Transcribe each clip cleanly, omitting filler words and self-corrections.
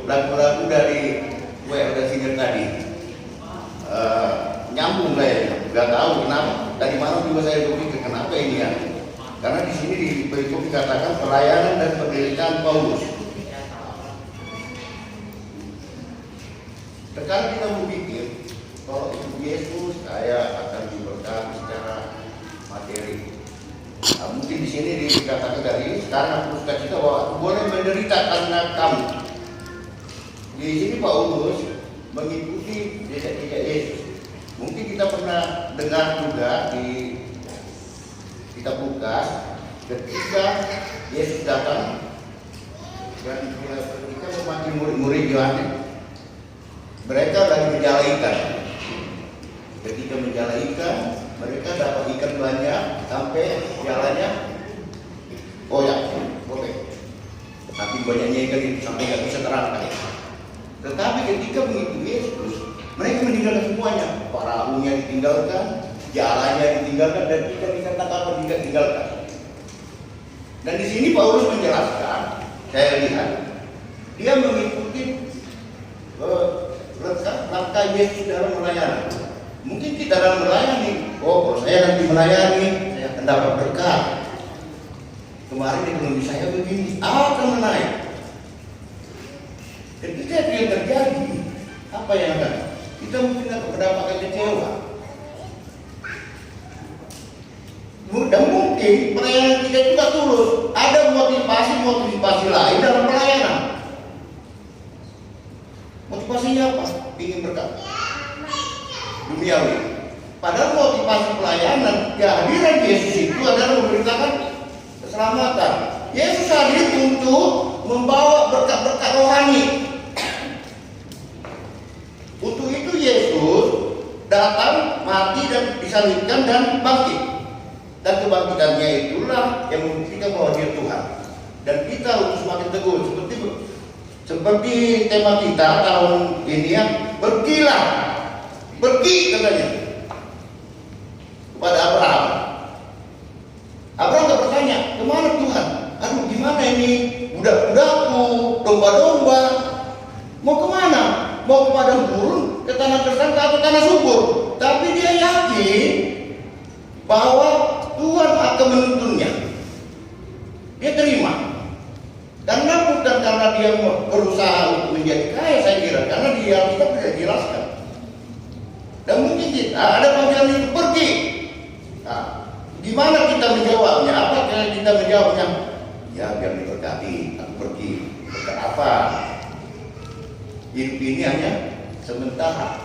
lagu-lagu dari udah singer tadi nyambung kayaknya, nggak tahu kenapa. Tadi malam juga saya berpikir kenapa ini ya? Karena di sini di perikop dikatakan pelayanan dan penderitaan Paulus. Sekarang kita berpikir kalau itu Yesus, saya akan diberkati secara materi. Nah, mungkin di sini dikatakan dari sekarang aku suka cerita bahwa boleh menderita karena kamu. Di sini Paulus mengikuti jejak-jejak Yesus. Mungkin kita pernah dengar juga di kitab Lukas ketika Yesus datang dan ketika memanggil murid-murid Yohanes, mereka lagi menjala ikan. Ketika menjala ikan, mereka dapat ikan banyak sampai jalannya koyak, robek. Tapi banyaknya ikan itu sampai nggak bisa terangkat. Tetapi ketika mengikuti Yesus, mereka meninggalkan semuanya. Perahunya ditinggalkan, jalannya ditinggalkan, dan ikan-ikan tangkapan juga ditinggalkan. Dan di sini Paulus menjelaskan, saya lihat dia mengikuti langkah Yesus dalam melayani. Mungkin kita dalam melayani, kalau saya nanti melayani, saya akan dapat berkat. Kemarin ekonomi saya begini, akan menaik. Ketika itu yang terjadi, apa yang akan? Kita mungkin akan mendapatkan kecewa. Dan mungkin pelayanan kita juga tulus. Ada motivasi lain dalam pelayanan. Motivasinya apa? Ingin berkat duniawi. Padahal motivasi pelayanan, kehadiran Yesus itu adalah memberitakan keselamatan. Yesus hadir untuk membawa berkat-berkat rohani. Untuk itu Yesus datang, mati dan disalibkan dan bangkit. Dan kebangkitannya itulah yang membuktikan bahwa dia Tuhan. Dan kita harus semakin teguh seperti tema kita tahun ini ya, pergilah, pergi katanya kepada Abraham. Abraham tak bertanya, kemana Tuhan? Aduh, gimana ini budak-budakku, domba-domba, mau kemana? Mau ke padang gurun, ke tanah tersangka atau tanah subur? Tapi dia yakin bahwa Tuhan akan menuntunnya. Dia terima. Karena bukan karena dia berusaha untuk menjadi kaya, saya kira, karena dia kita tidak jelaskan. Dan mungkin kita ada panggilan itu pergi. Nah, gimana kita menjawabnya? Apa kita menjawabnya? Ya biar diberkati, aku pergi. Berkat apa? Hidup ini hanya sementara.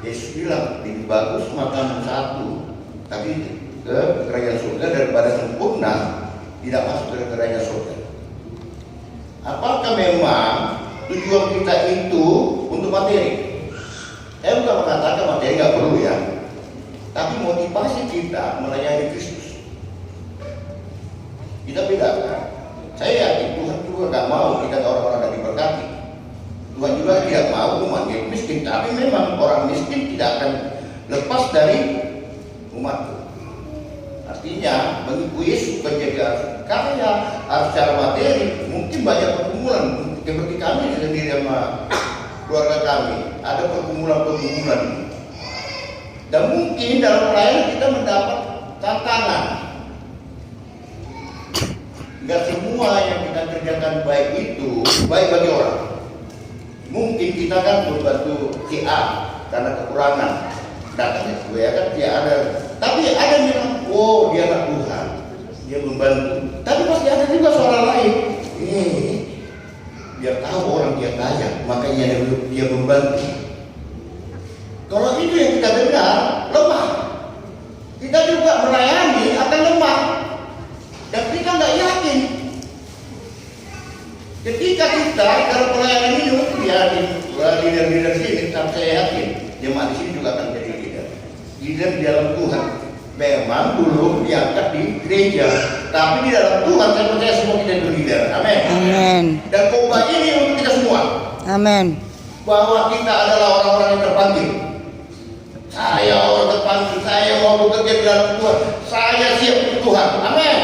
Yesus bilang, lebih bagus makan satu, tapi ke kerajaan surga daripada sempurna tidak masuk ke kerajaan surga. Apakah memang tujuan kita itu untuk materi? Saya bukan mengatakan materi nggak perlu ya, tapi motivasi kita melayani Kristus. Kita bedakan. Saya yakin Tuhan juga nggak mau kita orang-orang yang diberkati. Tuhan juga tidak mau memanggil miskin, tapi memang orang miskin tidak akan lepas dari umatku. Artinya mengikuti Yesus menjadi kaya secara materi, mungkin banyak pergumulan. Seperti kami sendiri sama keluarga kami ada pergumulan-pergumulan. Dan mungkin dalam pelayanan kita mendapat tantangan. Enggak semua yang kita kerjakan baik itu baik bagi orang. Mungkin kita kan membantu si A karena kekurangan datangnya gue ya kan dia ada, tapi ada yang bilang oh dia anak Tuhan, dia membantu, tapi pasti ada juga suara lain biar tahu orang dia kaya makanya dia membantu. Kalau itu yang kita dengar lemah, kita juga melayani akan lemah dan kita nggak yakin. Ketika kita dalam pelayanan ini ya di leader-leader sini, saya yakin jemaat di sini juga akan jadi leader di dalam Tuhan. Memang dulu diangkat di gereja, tapi di dalam Tuhan saya percaya semua kita itu leader. Amin. Amin. Dan khotbah ini untuk kita semua. Amin. Bahwa kita adalah orang-orang yang terpanggil. Saya orang terpanggil, saya mau bekerja di dalam Tuhan. Saya siap untuk Tuhan. Amin.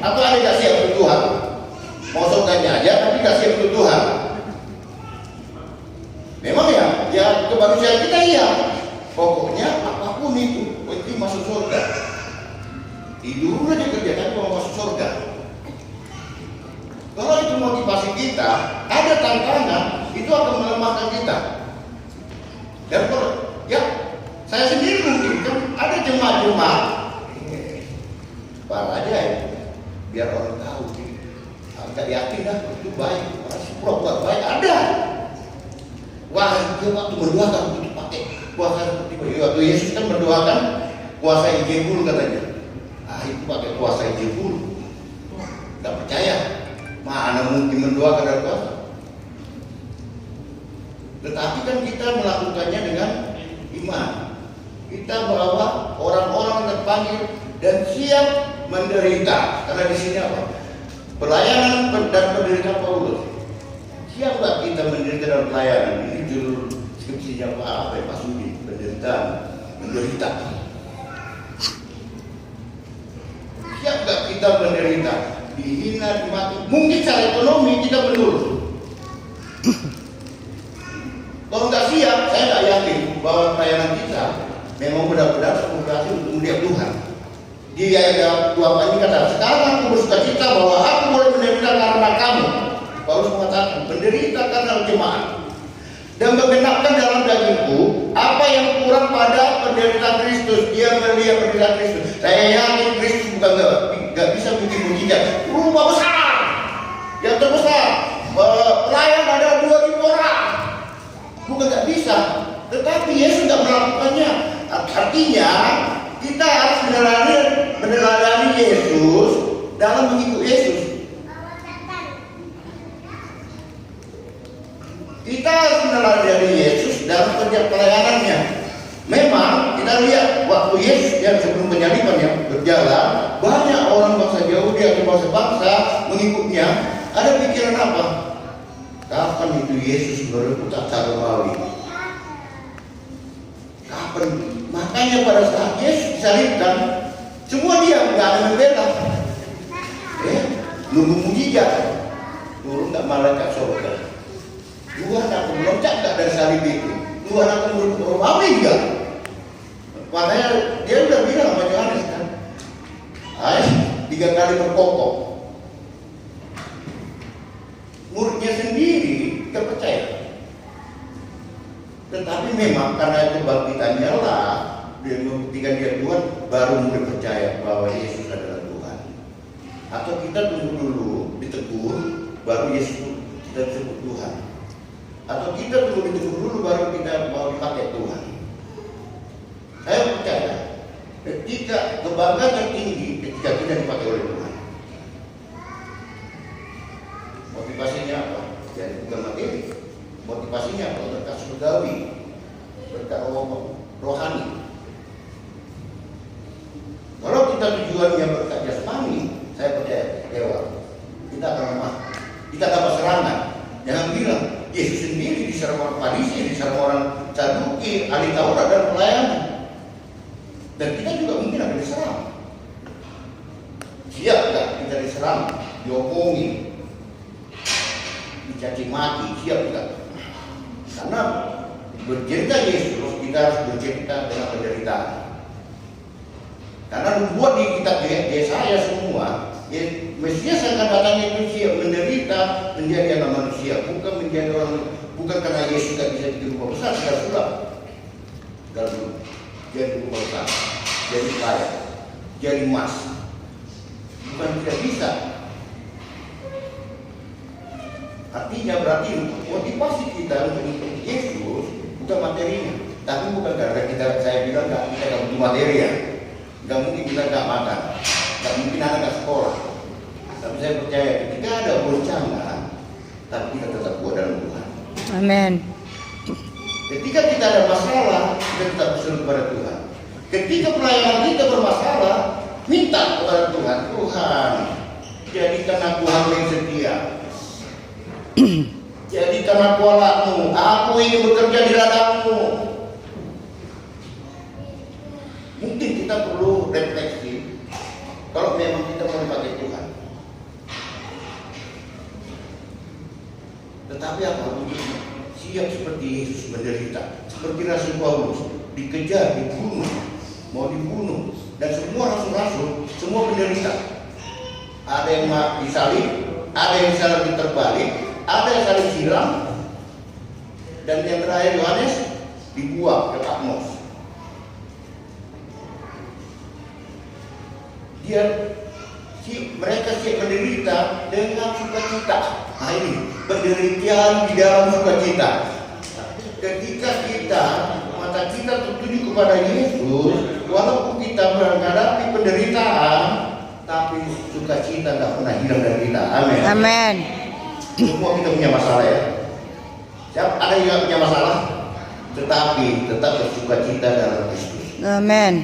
Atau ada yang siap untuk Tuhan? mau surganya aja tapi kasih untuk Tuhan. Memang ya kemanusiaan kita iya. Pokoknya apapun itu masuk surga. Tidur aja kerja tapi mau masuk surga. Kalau itu motivasi kita, ada tantangan, itu akan melemahkan kita. Dan ya, saya sendiri mungkin kan ada jemaat-jemaat, para aja ya, biar orang tahu. Agak yakin dah itu baik, pura-pura baik ada. Wah, dia waktu mendoakan itu pakai puasa seperti itu. Waktu Yesus kan mendoakan puasa Ijebul katanya. Itu pakai puasa Ijebul. Gak percaya. Mana mungkin mendoakan dari puasa? Tetapi kan kita melakukannya dengan iman. Kita bahwa orang-orang terpanggil dan siap menderita. Karena di sini apa? Pelayanan dan penderitaan Paulus. Siap nggak kita menderita dalam pelayanan? Ini judul skripsinya Pak Pak Sudi, penderitaan, menderita. Siap nggak kita menderita? Dihina, dimaki. Mungkin secara ekonomi kita menurun. Kalau nggak siap, saya nggak yakin bahwa pelayanan kita memang benar-benar terkomunikasi untuk melihat Tuhan. Di ayat 2 ini kata, sekarang aku bersukacita bahwa aku boleh menderita karena kamu. Paulus mengatakan, menderita karena jemaat dan menggenapkan dalam dagingku apa yang kurang pada penderitaan Kristus. Dia melihat penderitaan Kristus. Saya yakin Kristus bukan nggak bisa bikin mujizat. Rumah besar, yang terbesar, pelayan ada 2.000 orang. Bukan nggak bisa, tetapi Yesus nggak melakukannya. Artinya kita harus meneladani Yesus dalam mengikuti Yesus. Kita harus meneladani Yesus dalam kerja pelayanannya. Memang kita lihat waktu Yesus yang sebelum penyaliban yang berjalan, banyak orang bangsa Yahudi atau bangsa-bangsa mengikutnya. Ada pikiran apa? Kapan itu Yesus merebut tata Romawi? Kapan? Makanya pada saat Yesus disalibkan, semua dia nggak ada membela. Nunggu mujizat, turun nggak malaikat surga. Tuhan akan meloncat nggak dari salib itu. Tuhan akan merebut Romawi enggak? Makanya dia udah bilang sama Yohanes kan, 3 kali berkokok. Muridnya sendiri terpercaya. Tetapi memang karena kebangkitannya lah, dia membuktikan dia Tuhan, baru mulai percaya bahwa Yesus adalah Tuhan. Atau kita tunggu dulu ditegur, baru Yesus kita disebut Tuhan. Atau kita tunggu ditegur dulu, baru kita mau dipakai Tuhan. Saya percaya ketika kebanggaan tertinggi ketika kita dipakai oleh Tuhan. Motivasinya apa? Jadi bukan materi. Motivasinya apa? Berkat surgawi, berkat rohani. Kalau kita tujuannya berkat jasmani, saya percaya dewa, kita akan lemah, kita dapat serangan. Jangan bilang Yesus sendiri diserang orang Farisi, diserang orang Saduki, ahli Taurat dan pelayanan. Dan kita juga mungkin akan diserang. Siap nggak kita diserang, diomongi, dicaci maki, siap nggak? Karena bercerita Yesus, kita harus bercerita dengan penderitaan. Karena dibuat di kitab Yesaya semua, Mesias akan datang itu siap menderita menjadi anak manusia, bukan menjadi orang, bukan karena Yesus tidak bisa bikin rumah besar, sudah sulap. Dan jadi rumah besar, jadi kaya, jadi emas, bukan tidak bisa. Artinya berarti motivasi kita untuk mengikuti Yesus bukan materinya, tapi bukan karena saya bilang kita nggak butuh materi ya, nggak mungkin kita nggak makan, nggak mungkin anak nggak sekolah. Tapi saya percaya ketika ada bencana, tapi kita tetap kuat dalam Tuhan. Amin. Ketika kita ada masalah, kita tetap berseru kepada Tuhan. Ketika pelayanan kita bermasalah, minta kepada Tuhan, Tuhan, jadikan aku hamba yang setia. Jadikan aku alatmu, aku ingin bekerja di ladangmu. Mungkin kita perlu refleksi, kalau memang kita mau dipakai Tuhan. Kristus menderita. Seperti Rasul Paulus dikejar, dibunuh, mau dibunuh, dan semua rasul-rasul semua menderita. Ada yang disalib, ada yang saling terbalik, ada yang saling siram, dan yang terakhir Yohanes dibuang ke Patmos. Mereka siap menderita dengan sukacita. Nah ini penderitaan di dalam sukacita. Ketika mata kita tertuju kepada Yesus, walaupun kita menghadapi penderitaan, tapi sukacita tidak pernah hilang dari kita. Amin. Amin. Semua kita punya masalah ya. Siapa ada yang punya masalah? Tetapi tetap bersukacita dalam Kristus. Amin.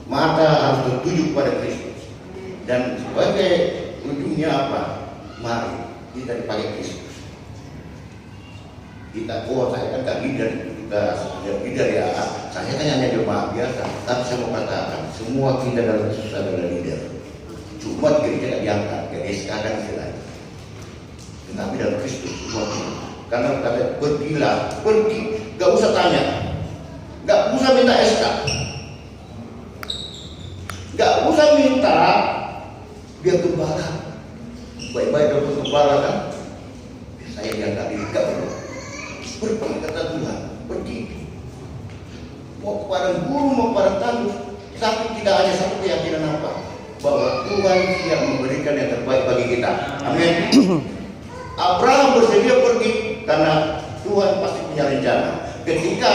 Mata harus tertuju kepada Kristus. Dan sebagai ujungnya apa? Mari kita dipakai Kristus. Saya kan gak leader ya. Saya kan hanya jemaat biasa. Tapi saya mau katakan, semua kita dalam Kristus adalah leader. Cuma gereja gak diangkat, gak disekarang istilahnya. Tetapi dalam Kristus semua kita. Karena kata pergi, gak usah tanya, gak usah minta SK, gak usah minta dia gembala. Baik-baik dapat gembala kan? Saya diangkat diri, gak perlu. Pergi kata Tuhan, pergi. Mau kepada guru, mau kepada tandus, tapi tidak hanya satu keyakinan apa? Bahwa Tuhan siap memberikan yang terbaik bagi kita. Amin. Abraham bersedia pergi karena Tuhan pasti punya rencana. Ketika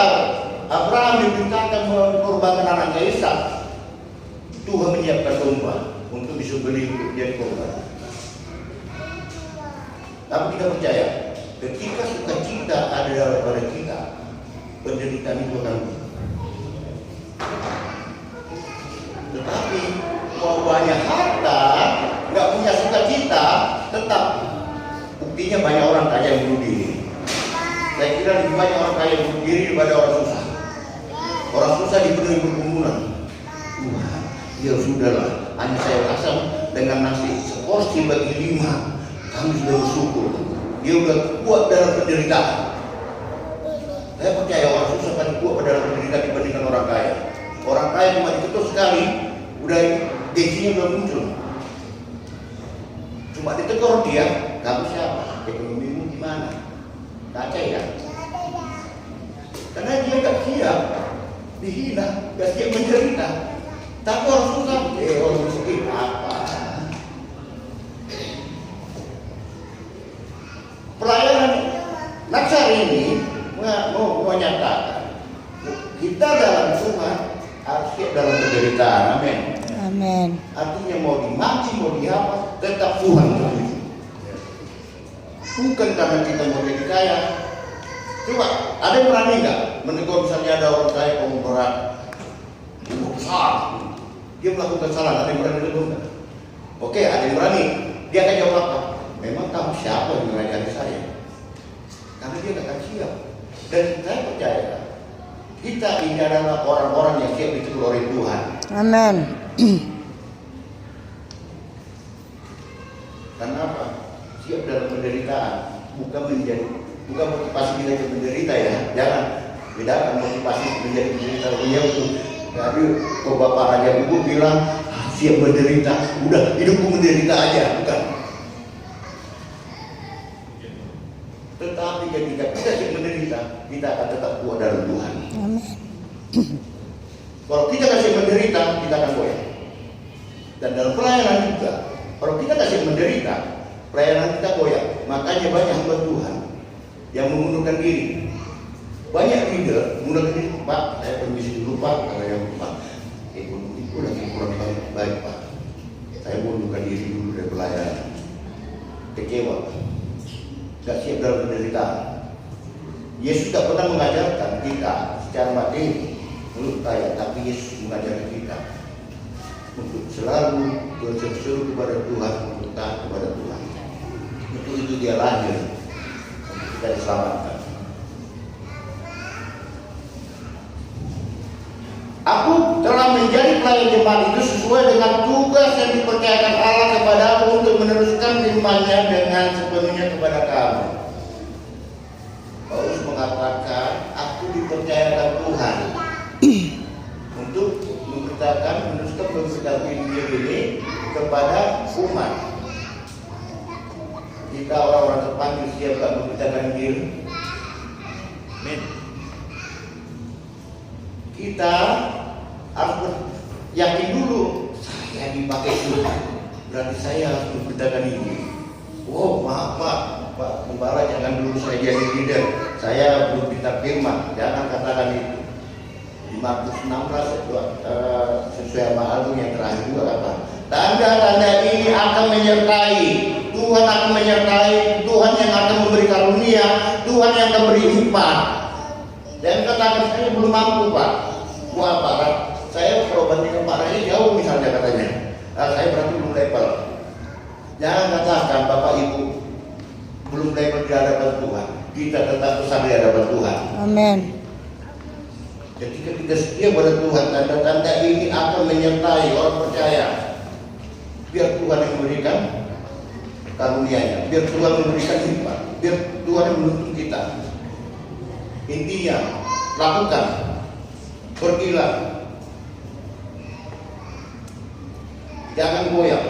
Abraham dimintakan mengorbankan anaknya Ishak, Tuhan menyiapkan domba untuk disembelih untuk jadi korban. Tapi kita percaya, ketika sukacita ada pada kita, penderitaan itu akan. Tetapi mau banyak harta, nggak punya sukacita, tetap. Buktinya banyak orang kaya yang bunuh diri. Saya kira lebih banyak orang kaya yang bunuh diri daripada orang susah. Orang susah dipenuhi pergumulan. Tuhan, ya sudahlah, hanya saya rasa dengan nasi seporsi bagi 5, kami sudah bersyukur. Dia sudah kuat dalam penderitaan. Saya percaya orang susah paling kuat dalam penderitaan dibandingkan orang kaya. Orang kaya cuma diketuk sekali, udah gengsinya udah muncul. Cuma ditegur dia, kamu siapa? Ekonomimu gimana? Kaca ya? Karena dia gak siap dihina, gak siap menderita. Tapi orang susah, orang miskin apa? Pelayanan Naksar ini menyatakan kita dalam Tuhan harus siap dalam penderitaan. Amin. Amin. Artinya mau dimaki, mau diapa, tetap Tuhan tertuju. Bukan karena kita mau jadi kaya. Coba, ada yang berani nggak menegur misalnya ada orang kaya konglomerat besar, dia melakukan kesalahan, ada yang berani menegur nggak? Oke, ada yang berani. Dia akan jawab apa? Memang kamu siapa yang mengajari saya? Karena dia nggak akan siap. Dan saya percaya kita ini adalah orang-orang yang siap ditegur oleh Tuhan. Amin. Karena apa? Siap dalam penderitaan, bukan motivasi kita untuk menderita ya. Jangan bedakan motivasi menjadi penderita. Dia itu tadi kok Bapak Raja Ibu bilang siap menderita, udah hidupku menderita aja, bukan. Tetapi ketika kita siap menderita, kita akan tetap kuat dalam Tuhan. Amin. Kalau kita kasih menderita, kita akan goyah. Dan dalam pelayanan juga, kalau kita kasih menderita, pelayanan kita goyah. Makanya banyak hamba Tuhan yang mengundurkan diri. Banyak leader mengundurkan diri. Pak, saya permisi dulu Pak, kalau yang Pak, ekonomiku lagi kurang baik Pak. Saya mengundurkan diri dulu dari pelayanan. Kecewa, gak siap dalam penderitaan. Yesus tak pernah mengajarkan kita secara materi menurut saya, tapi Yesus mengajarkan kita untuk selalu berseru kepada Tuhan, untuk taat kepada Tuhan. Untuk itu dia lahir, untuk kita diselamatkan. Aku telah menjadi pelayan jemaat itu sesuai dengan tugas yang dipercayakan Allah kepada aku untuk meneruskan firman-Nya dengan sepenuhnya kepada kamu. Paulus mengatakan Injil ini kepada umat. Kita orang-orang terpanggil siap gak memberitakan Injil. Amin. Kita harus yakin dulu, saya dipakai Tuhan, berarti saya harus memberitakan Injil. Oh maaf Pak Gembala, jangan dulu saya jadi leader, saya belum berita firman, jangan katakan itu. Di Markus 16 itu sesuai sama album yang terakhir juga apa? Tanda-tanda ini akan menyertai, Tuhan akan menyertai, Tuhan yang akan memberi karunia, Tuhan yang akan beri hikmat. Dan katakan saya belum mampu Pak. Wah Pak, saya kalau bandingkan Pak Rai jauh misalnya katanya. Saya berarti belum level. Jangan katakan Bapak Ibu belum level di hadapan Tuhan. Kita tetap besar di hadapan Tuhan. Amin. Ketika kita setia pada Tuhan, tanda-tanda ini akan menyertai orang percaya. Biar Tuhan yang memberikan karunia-Nya, biar Tuhan memberikan hikmat, biar Tuhan yang menuntun kita. Intinya, lakukan, pergilah, jangan goyang.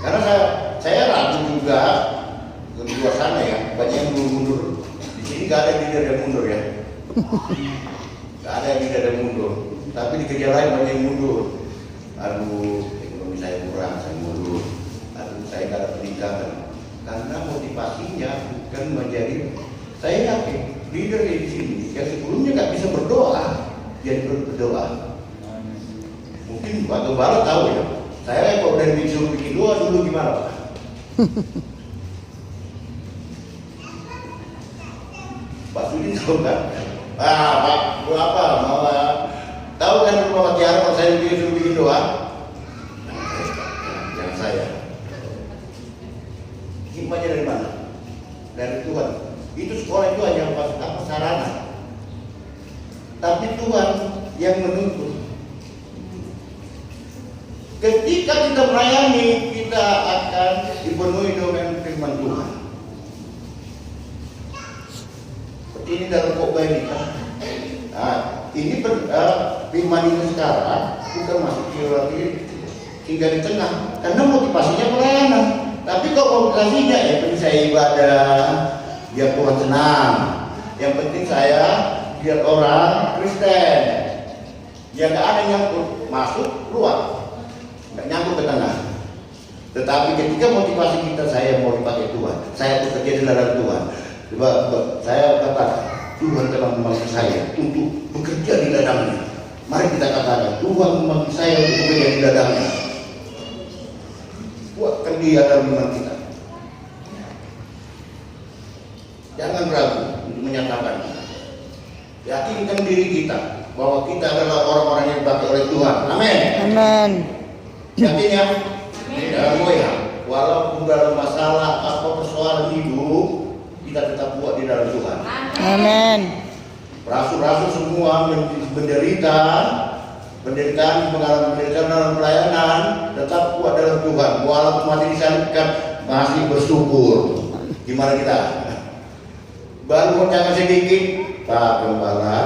Karena saya ragu juga di luar sana ya, banyak yang mundur. Di sini gak ada leader yang mundur ya. Gak ada leader yang mundur. Tapi di kerja lain banyak yang mundur. Aduh, ekonomi saya kurang, saya mundur. Aduh, saya gak ada peningkatan. Karena motivasinya bukan menjadi, saya yakin leader di sini yang sebelumnya gak bisa berdoa, jadi berdoa. Mungkin Pak Gembala tahu ya. Saya kalau udah disuruh bikin doa dulu gimana Pak? Pak Sudin tahu kan? Pak, mau apa? Mau tahu kan rumah Tiara kalau saya disuruh bikin doa? Jangan saya. Hikmahnya dari mana? Dari Tuhan. Itu sekolah itu hanya apa sarana. Tapi Tuhan yang menuntut. Ketika kita melayani, kita akan dipenuhi dengan firman Tuhan. Seperti ini dalam khotbah ini kan. Nah, ini firman ini sekarang bukan masuk teologi hingga di tengah, karena motivasinya pelayanan. Tapi kalau motivasinya ya penting saya ibadah, biar Tuhan senang. Yang penting saya biar orang Kristen. Ya nggak ada yang masuk keluar. Nggak nyangkut ke tengah. Tetapi ketika motivasi kita, saya mau dipakai Tuhan, saya bekerja di dalam Tuhan. Coba saya katakan, Tuhan telah memanggil saya untuk bekerja di ladangnya. Mari kita katakan, Tuhan memanggil saya untuk bekerja di ladangnya. Kuatkan Dia dalam iman kita. Jangan ragu untuk menyatakan. Yakinkan diri kita bahwa kita adalah orang-orang yang dipakai oleh Tuhan. Amin. Amin. Yakin ya? Dalam goyang. Walaupun dalam masalah atau persoalan hidup, kita tetap kuat di dalam Tuhan. Amin. Rasul-rasul semua menderita, penderitaan, mengalami penderitaan dalam pelayanan, tetap kuat dalam Tuhan. Walaupun mati disalibkan, masih bersyukur. Gimana kita? Baru jangan sedikit, Pak Gembala,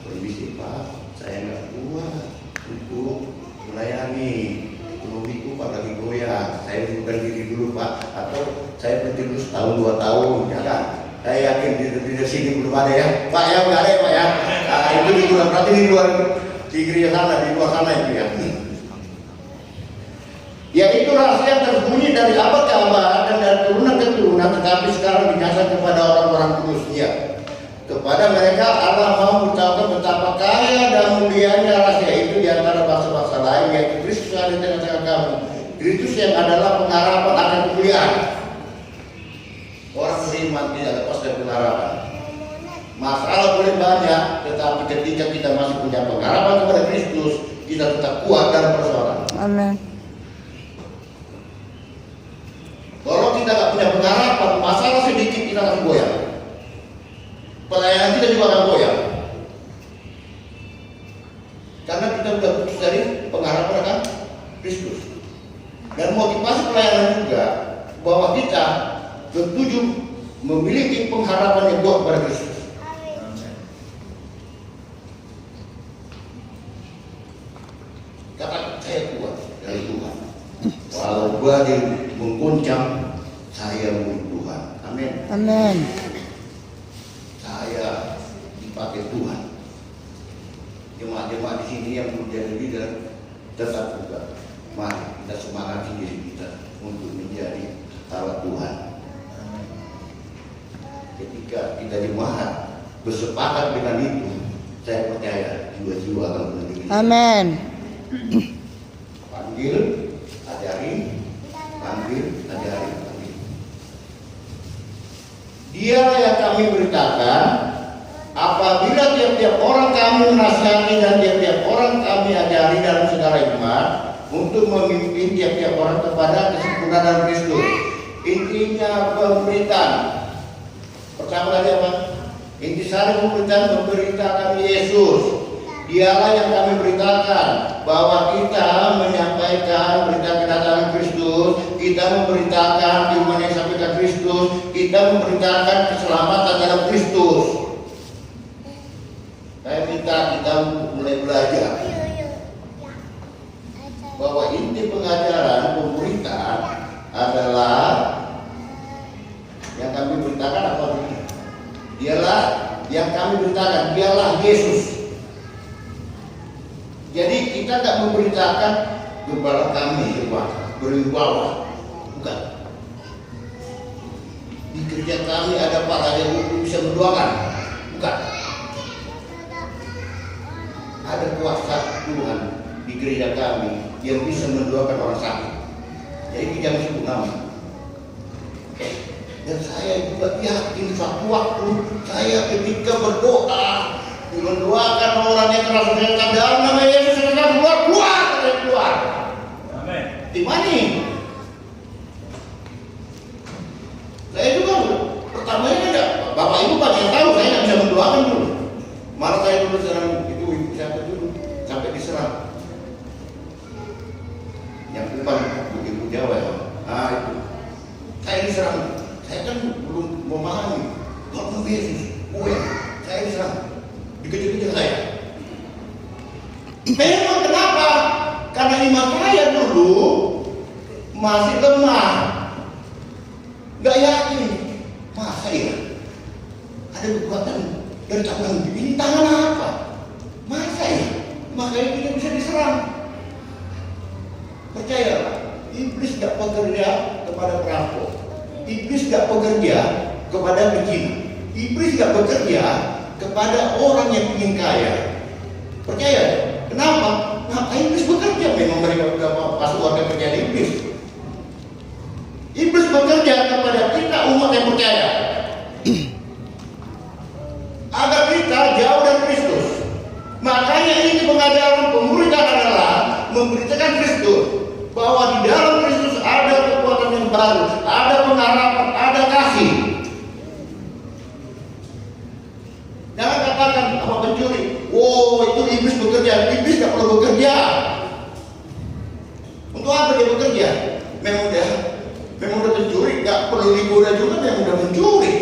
permisi Pak, saya nggak kuat untuk melayani. Ekonomiku Pak lagi goyang, saya bukan diri dulu Pak, atau saya berhenti dulu setahun 2 tahun, ya kan? Saya yakin di sini belum ada ya, Pak ya, nggak ada ya Pak ya. Nah, itu di luar, berarti di luar di gereja sana, di luar sana itu ya. Ya itu rahasia yang tersembunyi dari abad ke abad dan dari turunan ke turunan, tetapi sekarang dinyatakan kepada orang-orang kudus ya. Kepada mereka Allah mau mengucapkan betapa kaya dan mulianya rahasia itu di antara bangsa-bangsa lain, yaitu Kristus yang ada di tengah-tengah kamu. Kristus yang adalah pengharapan akan kemuliaan. Orang beriman tidak lepas dari pengharapan. Masalah boleh banyak, tetapi ketika kita masih punya pengharapan kepada Kristus, kita tetap kuat dalam persoalan. Amin. Kalau kita nggak punya pengharapan, masalah sedikit kita akan goyang. Pelayanan kita juga akan goyang. Karena kita sudah putus dari pengharapan akan Kristus. Dan motivasi pelayanan juga bahwa kita bertuju memiliki pengharapan yang kuat kepada Kristus. badai mengguncang, saya murid Tuhan. Amin. Amin. Saya dipakai Tuhan. Jemaat-jemaat di sini yang menjadi leader tetap juga. Mari kita semangati diri kita untuk menjadi alat Tuhan. Ketika kita jemaat bersepakat dengan itu, saya percaya jiwa-jiwa akan menerima. Amin. Panggil, ajari, panggil, ajari, panggil. Dialah yang kami beritakan, apabila tiap-tiap orang kami menasihati dan tiap-tiap orang kami ajari dalam segala hikmat, untuk memimpin tiap-tiap orang kepada kesempurnaan Kristus. Intinya pemberitaan. Pertama tadi apa? Intisari pemberitaan memberitakan Yesus. Dialah yang kami beritakan bahwa kita menyampaikan berita kedatangan Kristus, kita memberitakan iman yang disampaikan Kristus, kita memberitakan keselamatan dalam Kristus. Saya minta kita mulai belajar bahwa inti pengajaran pemberitaan adalah yang kami beritakan apa ini? Dialah yang kami beritakan, dialah Yesus. Jadi kita tidak memberitakan gembala kami berwibawa, bukan. Di gereja kami ada Pak Raja Hukum bisa mendoakan, bukan. Ada kuasa Tuhan di gereja kami yang bisa mendoakan orang sakit. Jadi jangan sebut nama. Dan saya juga yakin suatu waktu saya ketika berdoa mendoakan orang yang kerasukan dalam nama Yesus akan keluar. Amin. Di mana? Saya juga pertamanya ada. Bapak Ibu banyak tahu saya tidak bisa mendoakan dulu. Malah saya dulu serang itu siapa dulu sampai diserang. Yang depan ibu Jawa ya. Nah itu saya diserang. Saya kan belum memahami Tuhan Yesus. Saya diserang. Dikejar-kejar saya. Memang kenapa? Karena iman saya dulu masih lemah. Gak yakin. Masa ya? Ada kekuatan dari tangan ini tangan apa? Masa ya? Makanya kita bisa diserang. Percayalah, iblis gak bekerja kepada perampok. Iblis gak bekerja kepada pezina. Iblis gak bekerja kepada orang yang ingin kaya. Percaya? Kenapa? Ngapain iblis bekerja? Memang mereka sudah masuk warga kerjaan iblis. Iblis bekerja kepada kita umat yang percaya agar kita jauh dari Kristus. Makanya ini pengajaran pemberitaan adalah memberitakan Kristus, bahwa di dalam Kristus ada kekuatan yang baru, ada pengharapan, ada kasih. Jangan katakan apa pencuri, oh itu iblis bekerja. Iblis tidak perlu bekerja. Untuk apa dia bekerja? Memang udah pencuri, nggak perlu digoda juga. Memang udah mencuri,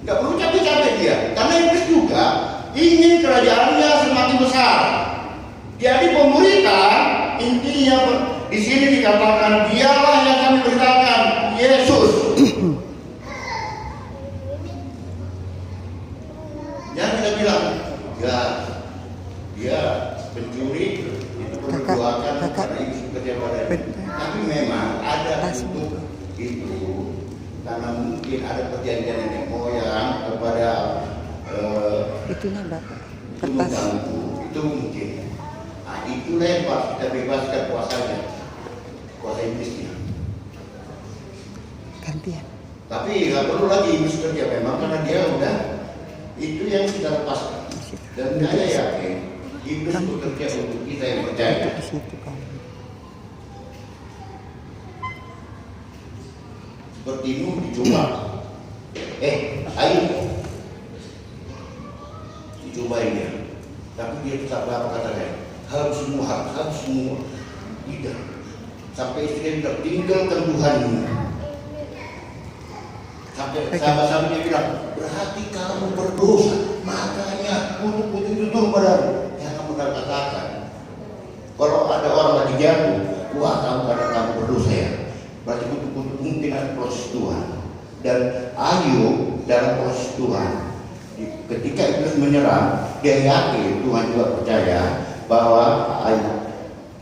nggak perlu capek-capek dia. Karena iblis juga ingin kerajaannya semakin besar. Jadi pemerintah intinya di sini dikatakan dialah yang kami beritakan, Yesus. Yang kita bilang, ya dia pencuri itu perlu doakan karena iblis bekerja padanya. Tapi memang ada itu karena mungkin ada perjanjian nenek moyang kepada itunya Bapak. Kertas. Itu mungkin. Nah, itu lepas kita bebaskan kuasanya, kuasa iblisnya. Gantian. Tapi nggak perlu lagi iblis kerja memang karena dia udah itu yang kita lepaskan. Dan saya yakin iblis bekerja untuk kita yang percaya. Seperti Nuh dicoba. Ayo dicobain dia. Tapi dia tetap apa katanya? Harus semua. Tidak. Sampai istri bilang tinggalkan Tuhanmu. Sampai sahabat-sahabatnya bilang, berarti kamu berdosa. Makanya untuk itu padamu. Jangan benar katakan. Kalau ada orang lagi jatuh, wah kamu karena kamu berdosa ya, berarti kutuk-kutuk mungkin ada proses Tuhan. Dan Ayub dalam proses Tuhan, ketika Iblis menyerang, dia yakin Tuhan juga percaya bahwa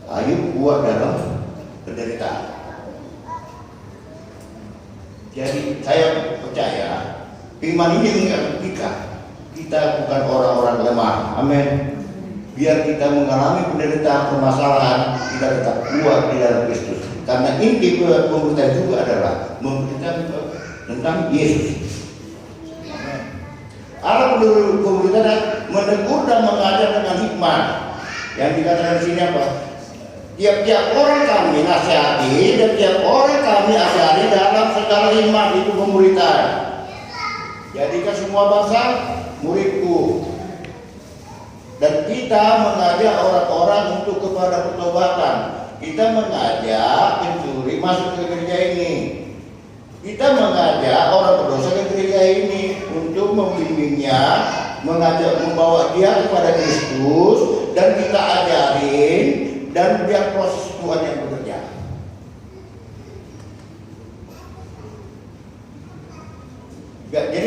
Ayub kuat dalam penderitaan. Jadi saya percaya iman ini mengingatkan kita bukan orang-orang lemah. Amin. Biar kita mengalami penderitaan permasalahan, kita tetap kuat di dalam Kristus. Karena inti pemberitaan juga adalah memberitakan tentang Yesus. Allah pemberitaan menegur dan mengajar dengan hikmat. Yang dikatakan di sini apa? Tiap-tiap orang kami nasihati, dan tiap orang kami asihati dalam segala hikmat, itu pemberitaan. Jadikan semua bangsa muridku. Dan kita mengajak orang-orang untuk kepada pertobatan. Kita mengajak pencuri masuk ke gereja ini. Kita mengajak orang berdosa ke gereja ini untuk membimbingnya, mengajak membawa dia kepada Kristus, dan kita ajarin, dan biar proses Tuhan yang bekerja. Jadi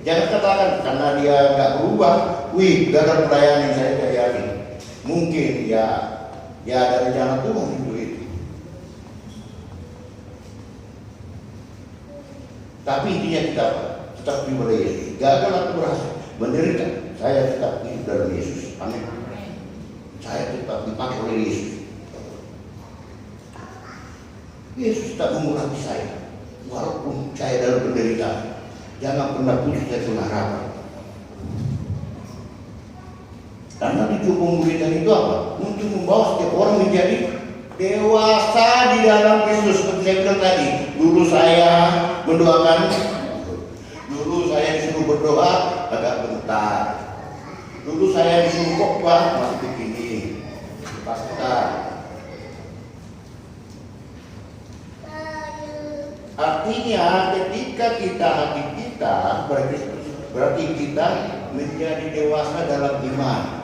jangan katakan karena dia nggak berubah, wih gagal pelayanan, saya tidak yakin. Mungkin ya ada rencana Tuhan untuk itu. Tapi intinya kita tetap diberkati Yesus. Gagal atau berhasil, menderita, saya tetap hidup dalam Yesus. Amin. Saya tetap dipakai oleh Yesus. Yesus tak mengurangi saya, walaupun saya dalam penderitaan. Jangan pernah putus dari harapan. Karena tujuan pemberitaan itu apa? Untuk membawa setiap orang menjadi dewasa di dalam Kristus. Seperti saya bilang tadi, dulu saya mendoakan, dulu saya disuruh berdoa agak bentar. Dulu saya disuruh khotbah masih begini, pastor. Artinya ketika kita hati kita berarti kita menjadi dewasa dalam iman.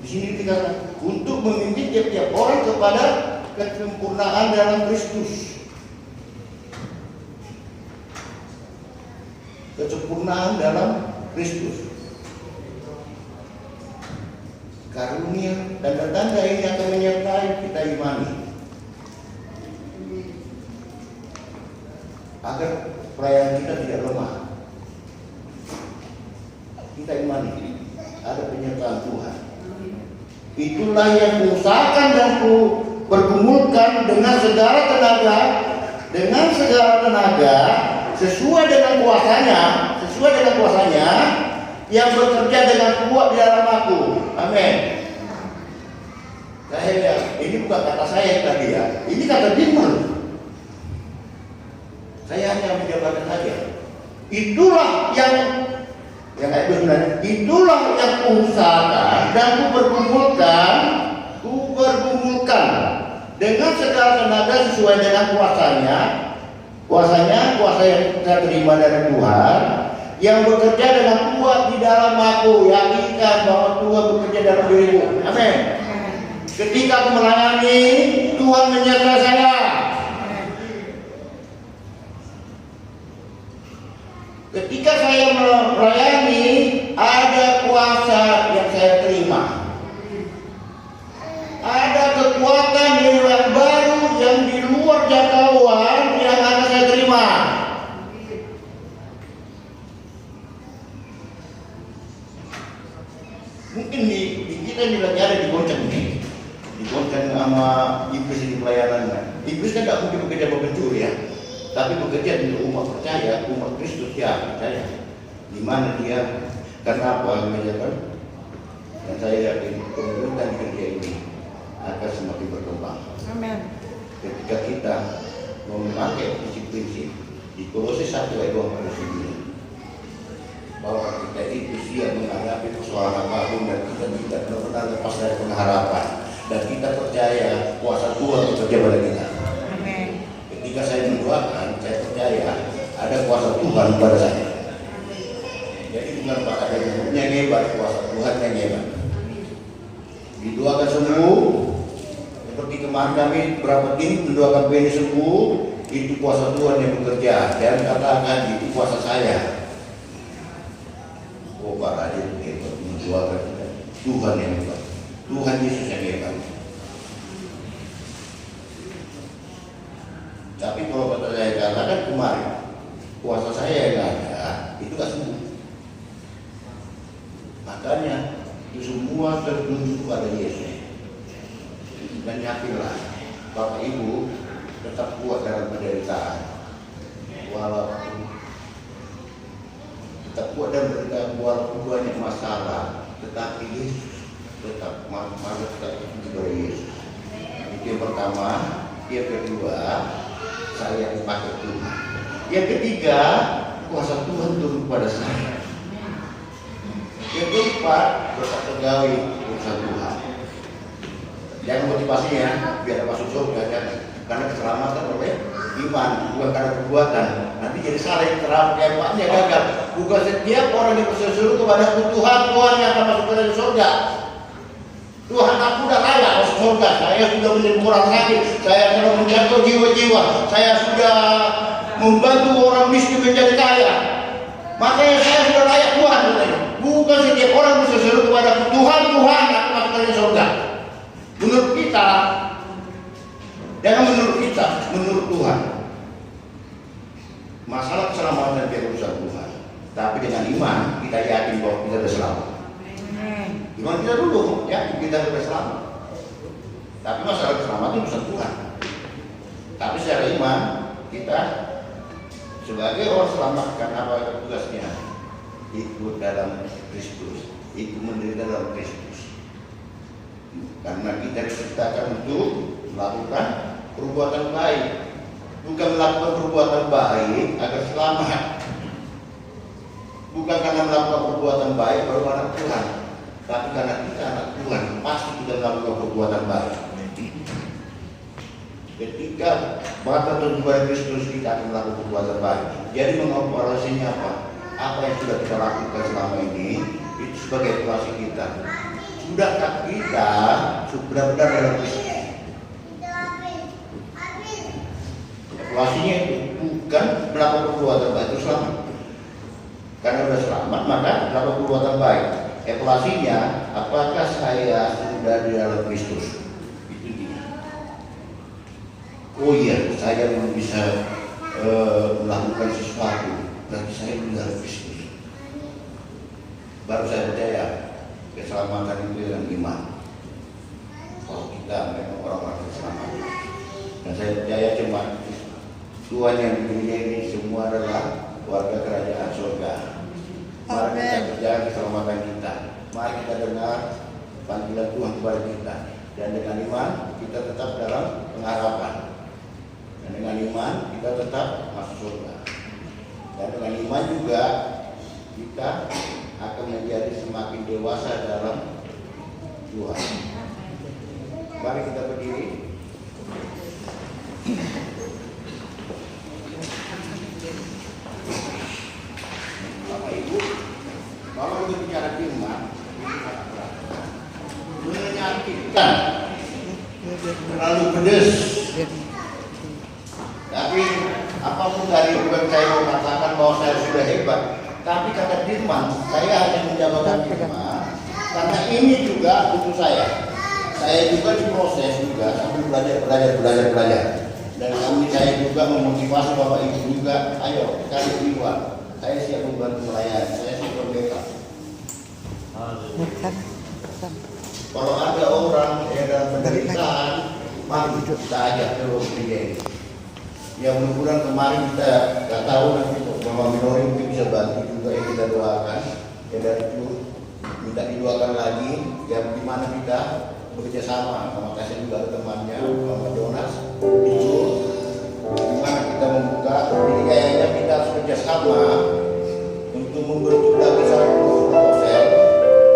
Di sini dikatakan untuk memimpin tiap-tiap orang kepada kesempurnaan dalam Kristus. Kesempurnaan dalam Kristus. Karunia tanda-tanda ini akan menyertai kita imani, agar pelayanan kita tidak lemah. Kita imani ada penyertaan Tuhan. Itulah yang kuusahakan dan ku pergumulkan dengan segala tenaga, sesuai dengan kuasanya, yang bekerja dengan kuat di dalam aku. Amin. Ini bukan kata saya tadi ya. Ini kata Firman. Saya hanya menjabarkan saja. Itulah yang kayak sebenarnya. Itulah yang kuusahakan dan kupergumulkan dengan segala tenaga sesuai dengan kuasanya, kuasa yang kita terima dari Tuhan, yang bekerja dengan kuat di dalam aku. Yakinkan bahwa Tuhan bekerja dalam dirimu. Amin. Ketika aku melayani, Tuhan menyertai saya. Ketika saya melayani, ada kuasa yang saya terima. Ada kekuatan yang baru yang di luar jangkauan yang akan saya terima. Mungkin di kita ini lagi ada digoncang sama iblis di pelayanan. Iblis kan tidak mungkin bekerja pencuri ya, tapi bekerja untuk umat percaya, umat Kristus ya percaya. Di mana dia? Karena apa? Dan saya yakin pemerintahan di dunia ini akan semakin berkembang. Amin. Ketika kita memakai prinsip-prinsip di Kolose 1 ayat 29, bahwa kita itu siap menghadapi persoalan apapun dan kita tidak pernah lepas dari pengharapan, dan kita percaya kuasa Tuhan bekerja pada kita. Amin. Ketika saya mendoakan, saya percaya ada kuasa Tuhan pada saya. Jadi bukan pada ada hebat, kuasa Tuhan yang hebat. Didoakan sembuh, seperti kemarin kami berapa tim mendoakan Benny sembuh, itu kuasa Tuhan yang bekerja. Dan katakan itu kuasa saya. Oh Pak Raden hebat, mendoakan Tuhan yang hebat, Tuhan Yesus yang hebat. Tapi kalau kata saya katakan kemarin, kuasa saya yang ada, itu gak sembuh. Makanya itu semua tertuju pada Yesus. Dan yakinlah Bapak Ibu tetap kuat dalam penderitaan, walaupun tetap kuat dalam penderitaan, walaupun banyak masalah, tetapi Yesus tetap tetap tertuju pada Yesus. Itu yang pertama. Yang kedua, saya dipakai Tuhan. Yang ketiga, kuasa Tuhan turun pada saya. Yang keempat, berkat pegawai urusan Tuhan. Yang motivasinya biar masuk surga, jangan. Karena keselamatan oleh iman, bukan karena perbuatan. Nanti jadi salah yang terang, kepaknya gagal. Bukan setiap orang yang berseru kepada Tuhan yang akan masuk ke surga. Tuhan, aku udah layak masuk surga. Saya sudah menjadi orang sakit. Saya sudah menjangkau jiwa-jiwa. Saya sudah membantu orang miskin menjadi kaya. Makanya saya sudah layak Tuhan. Bukan setiap orang berseru kepada Tuhan akan masuk ke surga. Menurut kita, jangan menurut kita, menurut Tuhan. Masalah keselamatan biar urusan Tuhan. Tapi dengan iman kita yakin bahwa kita sudah selamat. Iman kita dulu, ya kita sudah selamat. Tapi masalah keselamatan urusan Tuhan. Tapi secara iman kita sebagai orang selamatkan apa tugasnya? Ikut dalam Kristus, ikut menderita dalam Kristus. Karena kita diciptakan untuk melakukan perbuatan baik, bukan melakukan perbuatan baik agar selamat. Bukan karena melakukan perbuatan baik baru anak Tuhan, tapi karena kita anak Tuhan pasti kita melakukan perbuatan baik. Ketika mata kepada Kristus kita akan melakukan perbuatan baik. Jadi mengevaluasinya apa? Apa yang sudah kita lakukan selama ini itu sebagai evaluasi kita. Sudahkah kita benar-benar dalam Kristus? Evaluasinya itu bukan melakukan perbuatan baik itu selamat. Karena sudah selamat maka melakukan perbuatan baik. Evaluasinya apakah saya sudah di dalam Kristus? Itu dia. Oh iya, saya belum bisa melakukan sesuatu. Bagi saya di dalam Kristus. Baru saya percaya keselamatan itu dengan iman. Kalau kita memang orang-orang yang selamat. Dan saya percaya cuma Tuhan yang di dunia ini semua adalah warga kerajaan surga. Mari kita percaya keselamatan kita. Mari kita dengar panggilan Tuhan kepada kita. Dan dengan iman kita tetap dalam pengharapan. Dan dengan iman kita tetap masuk surga. Dan dengan iman juga kita akan menjadi semakin dewasa dalam Tuhan. Mari kita berdiri. Bapak Ibu, kalau kita bicara firman, menyakitkan, terlalu pedas. Tapi apapun dari bukan saya mau katakan bahwa saya sudah hebat, tapi kata firman, saya hanya menjabarkan firman karena ini juga butuh saya. Saya juga diproses juga sambil belajar. Dan saya juga memotivasi Bapak Ibu juga, ayo cari jiwa. Saya siap membantu melayani, saya siap berbackup. Kalau ada orang yang dalam penderitaan, mari kita ajak terus dia. Ya mudah-mudahan kemarin kita nggak tahu nanti Mama Minori mungkin bisa bantu juga yang kita doakan. Ya dari itu minta didoakan lagi. Ya dimana kita bekerja sama. Terima kasih juga temannya Mama Jonas. Itu dimana kita membuka. Jadi kayaknya kita harus kerjasama untuk membentuk lagi satu proposal.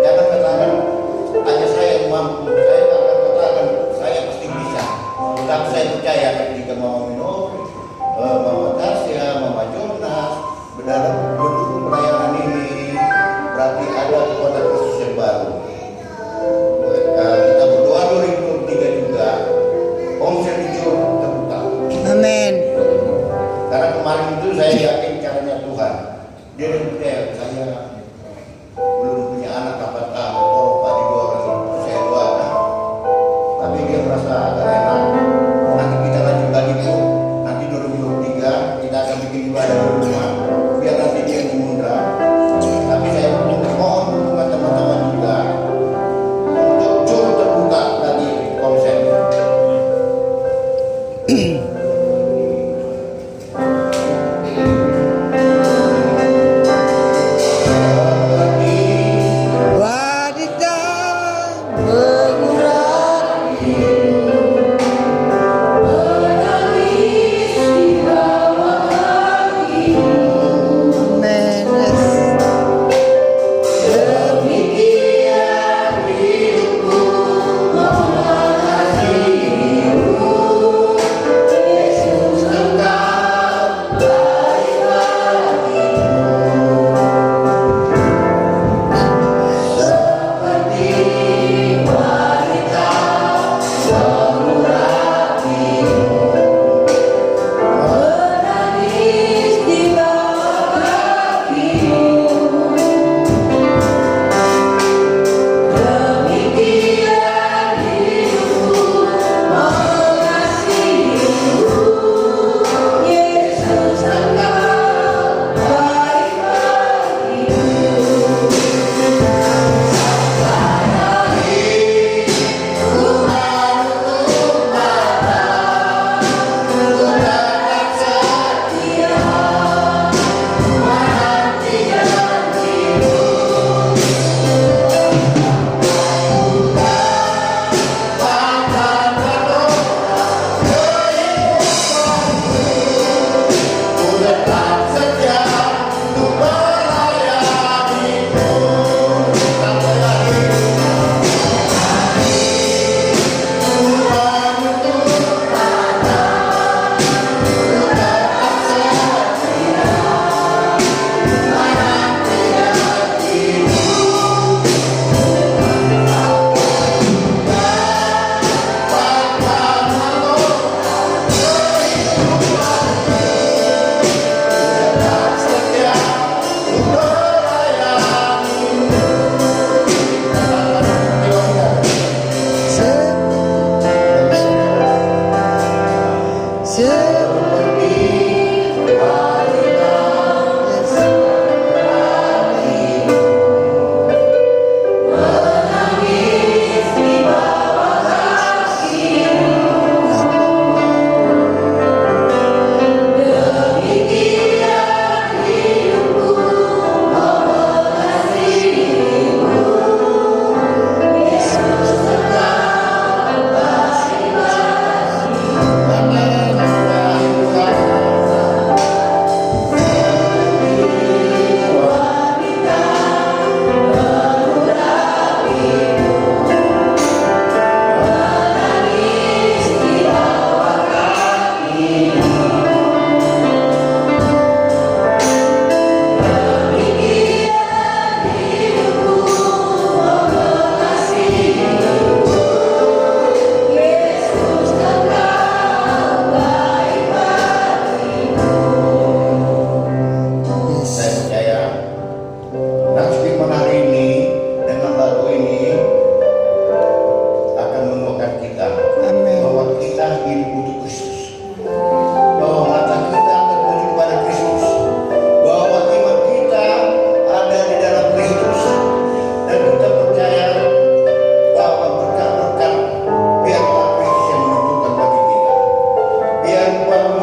Jangan katakan hanya saya yang mampu. Saya akan katakan saya pasti bisa. Tapi saya percaya ketika Mama Minori, Mama Tasya, Mama Jonas mendukung pelayanan ini, berarti ada kekuatan saya yakin caranya Tuhan. Dia saya belum punya anak kapan tahu kalau Pak di luar saya doakan. Tapi dia merasa agak enak. Nanti kita lanjut lagi Bu. Nanti 2023 kita akan bikin ibadah di rumah. Biar nanti dia mengundang. Tapi saya mohon dukungan teman-teman juga untuk juru terbuka tadi konsen.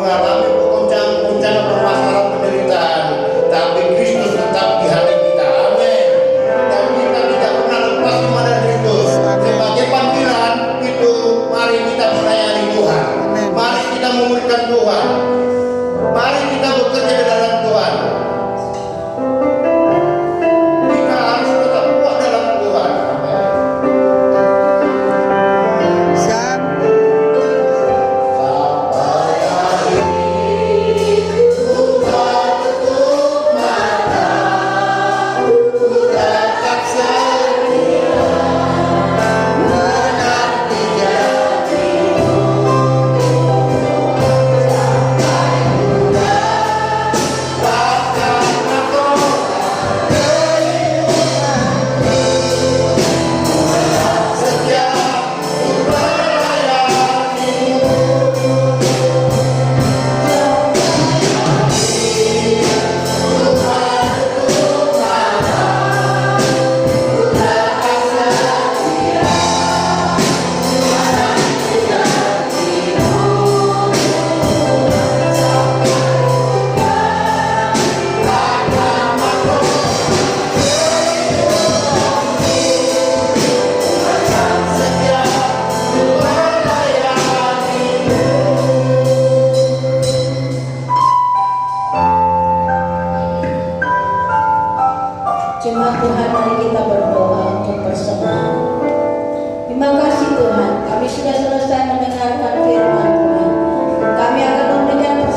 mengalami